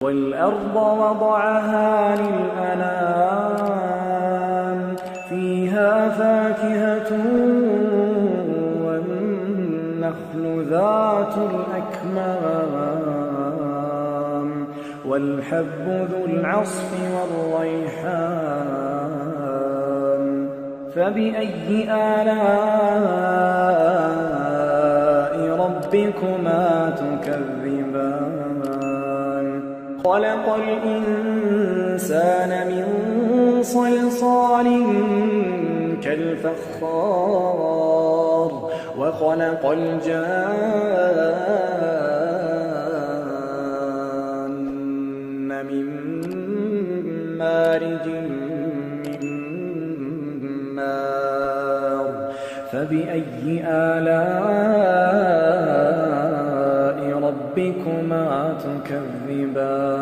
وَالْأَرْضَ وَضَعَهَا لِلْأَنَامِ فِيهَا فَاكِهَةٌ وَالنَّخْلُ ذَاتُ الْأَكْمَامِ وَالْحَبُّ ذُو الْعَصْفِ وَالرَّيْحَانُ فَبِأَيِّ آلَاءِ رَبِّكُمَا تُكَذِّبَانِ خَلَقَ الْإِنسَانَ مِنْ صَلْصَالٍ كَالْفَخَّارِ وَخَلَقَ الْجَانَّ مِنْ مَارِجٍ مِنْ نَارٍ فَبِأَيِّ آلَاءِ رَبِّكُمَا تُكَذِّبَانِ